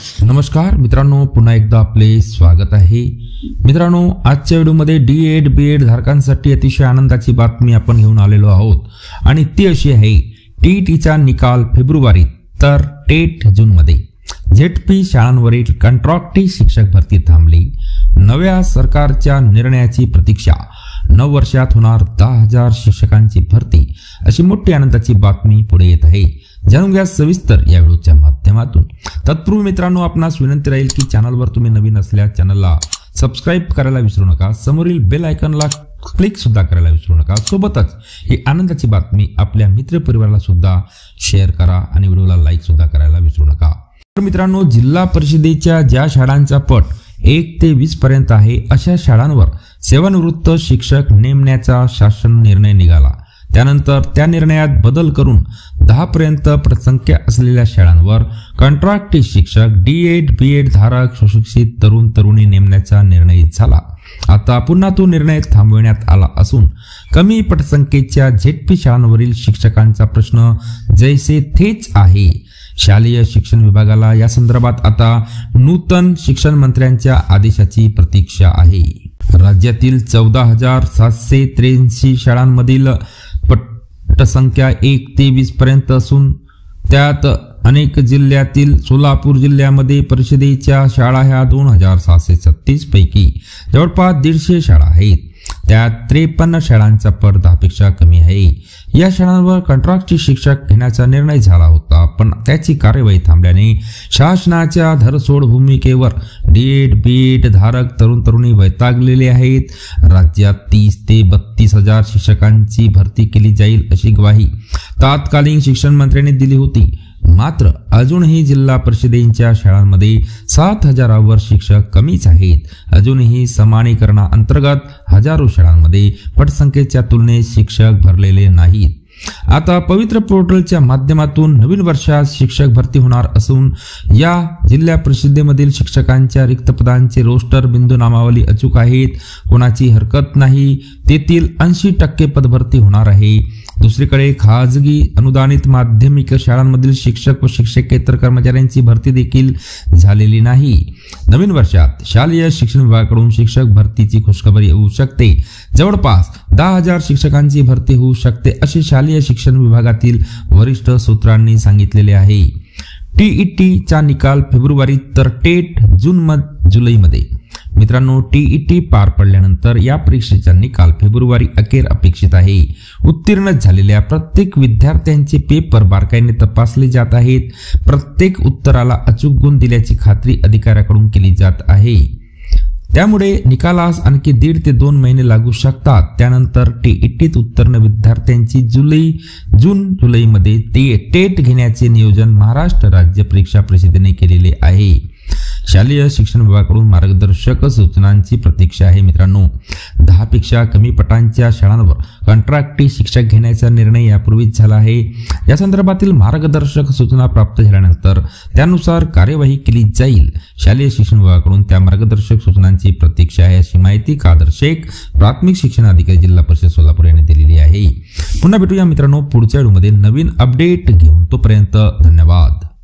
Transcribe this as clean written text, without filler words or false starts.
नमस्कार मित्रांनो, पुन्हा एकदा आपले स्वागत आहे। मित्रांनो, आजच्या व्हिडिओमध्ये डी.एड. बी.एड. धारकांसाठी अतिशय आनंदाची बातमी आपण घेऊन आलेलो आहोत आणि ती अशी आहे, टीईटीचा निकाल फेब्रुवारीत तर टेट जूनमध्ये। झेडपी शाळांवरील कंत्राटी शिक्षक भरती थांबली, नव्या सरकारच्या निर्णयाची प्रतीक्षा, 9 वर्षात होणार 10,000 शिक्षकांची भरती, अशी मोठी आनंदाची बातमी पुढे येत आहे। जाणून घ्या सविस्तर या व्हिडिओच्या माध्यमातून। तत्पूर्वी मित्रांनो, आपणास विनंती राहील की चॅनलवर तुम्ही नवीन असल्यास चॅनलला सबस्क्राइब करायला विसरू नका, समोरील बेल आयकॉनला क्लिक सुद्धा करायला विसरू नका। सोबतच ही आनंदाची बातमी आपल्या मित्रपरिवाराला सुद्धा शेअर करा आणि व्हिडिओला लाईक सुद्धा करायला विसरू नका। तर मित्रांनो, जिल्हा परिषदेच्या ज्या शाळांचा पट 1 ते 20 पर्यंत आहे अशा शाळांवर सेवानिवृत्त शिक्षक नेमण्याचा शासन निर्णय निघाला। त्यानंतर त्या निर्णयात बदल करून 10 पर्यंत पटसंख्या असलेल्या शाळांवर कंत्राटी शिक्षक, डी.एड. बी.एड. धारक सुशिक्षित तरुण तरुणी नेमण्याचा निर्णय झाला। आता पुन्हा तो निर्णय थांबवण्यात आला असून कमी पटसंख्येच्या झेडपी शाळांवरील शिक्षकांचा प्रश्न जैसे थेच आहे। शालेय शिक्षण विभागाला या संदर्भात आता नूतन शिक्षण मंत्र्यांच्या आदेशाची प्रतीक्षा आहे। राज्यातील 14,783 शाळांमधील पटसंख्या 1 ते 20 पर्यंत असून त्यात अनेक जिल्ह्यातील सोलापूर जिल्ह्यामध्ये परिषदेच्या शाळा ह्या 2,736 पैकी जवळपास 150 शाळा आहेत। त्यात 53 शाळांचा पट 10 पेक्षा कमी आहे। या शाळांवर कंत्राटी शिक्षक घेण्याचा निर्णय झाला होता, पण त्याची कार्यवाही थांबल्याने शासनाच्या धरसोड भूमिकेवर डी.एड. बी.एड. धारक तरुण तरुणी वैतागलेले आहेत। राज्यात 30 ते 32,000 शिक्षकांची भरती केली जाईल अशी ग्वाही तत्कालीन शिक्षण मंत्र्यांनी दिली होती। मात्र अजूनही जिल्हा परिषदेच्या शाळांमध्ये 7,000वर शिक्षक कमीच आहेत। अजूनही समानीकरणा अंतर्गत हजारो शाळांमध्ये पटसंख्येच्या तुलनेत शिक्षक भरलेले नाहीत। आता पवित्र पोर्टलच्या माध्यमातून नवीन वर्षात शिक्षक भरती होणार असून या जिल्हा परिषदेमधील शिक्षकांच्या रिक्त पदांचे रोस्टर बिंदू नामावली अचूक आहेत, कोणाची हरकत नाही। तेथील 80% पदभरती होणार आहे। दुसरीकडे खाजगी अनुदानित माध्यमिक शाळांमधील शिक्षक व शिक्षकेतर कर्मचाऱ्यांची भरती देखील झालेली नाही। नवीन वर्षात शालेय शिक्षण विभागाकडून शिक्षक भरतीची खुशखबरी येऊ शकते। जवळपास 10,000 शिक्षकांची भरती होऊ शकते असे शालेय शिक्षण विभागातील वरिष्ठ सूत्रांनी सांगितलेले आहे। टीईटीचा निकाल फेब्रुवारीत तर टेट जुलैमध्ये। मित्रांनो, टीईटी पार पडल्यानंतर या परीक्षेचा निकाल फेब्रुवारी अखेर अपेक्षित आहे। उत्तीर्ण झालेल्या प्रत्येक विद्यार्थ्यांचे पेपर बारकाईने तपासले जात आहेत। प्रत्येक उत्तराला अचूक गुण दिल्याची खात्री अधिकाऱ्याकडून केली जात आहे। त्यामुळे निकालास आणखी 1.5 ते 2 महिने लागू शकतात। त्यानंतर टीईटीत उत्तीर्ण विद्यार्थ्यांची जून-जुलैमध्ये टेट घेण्याचे नियोजन महाराष्ट्र राज्य परीक्षा परिषदेने केलेले आहे। शालेय शिक्षण विभागाकडून मार्गदर्शक सूचनांची प्रतीक्षा आहे। मित्रांनो, 10 पेक्षा कमी पटांच्या शाळांवर कंत्राटी शिक्षक घेण्याचा निर्णय यापूर्वीच झाला आहे। या संदर्भातील मार्गदर्शक सूचना प्राप्त झाल्यानंतर त्यानुसार कार्यवाही केली जाईल। शालेय शिक्षण विभागाकडून त्या मार्गदर्शक सूचनांची प्रतीक्षा आहे अशी माहिती कादर शेख, प्राथमिक शिक्षण अधिकारी, जिल्हा परिषद सोलापूर यांनी दिलेली आहे। पुन्हा भेटूया मित्रांनो पुढच्या व्हिडिओमध्ये नवीन अपडेट घेऊन। तोपर्यंत धन्यवाद।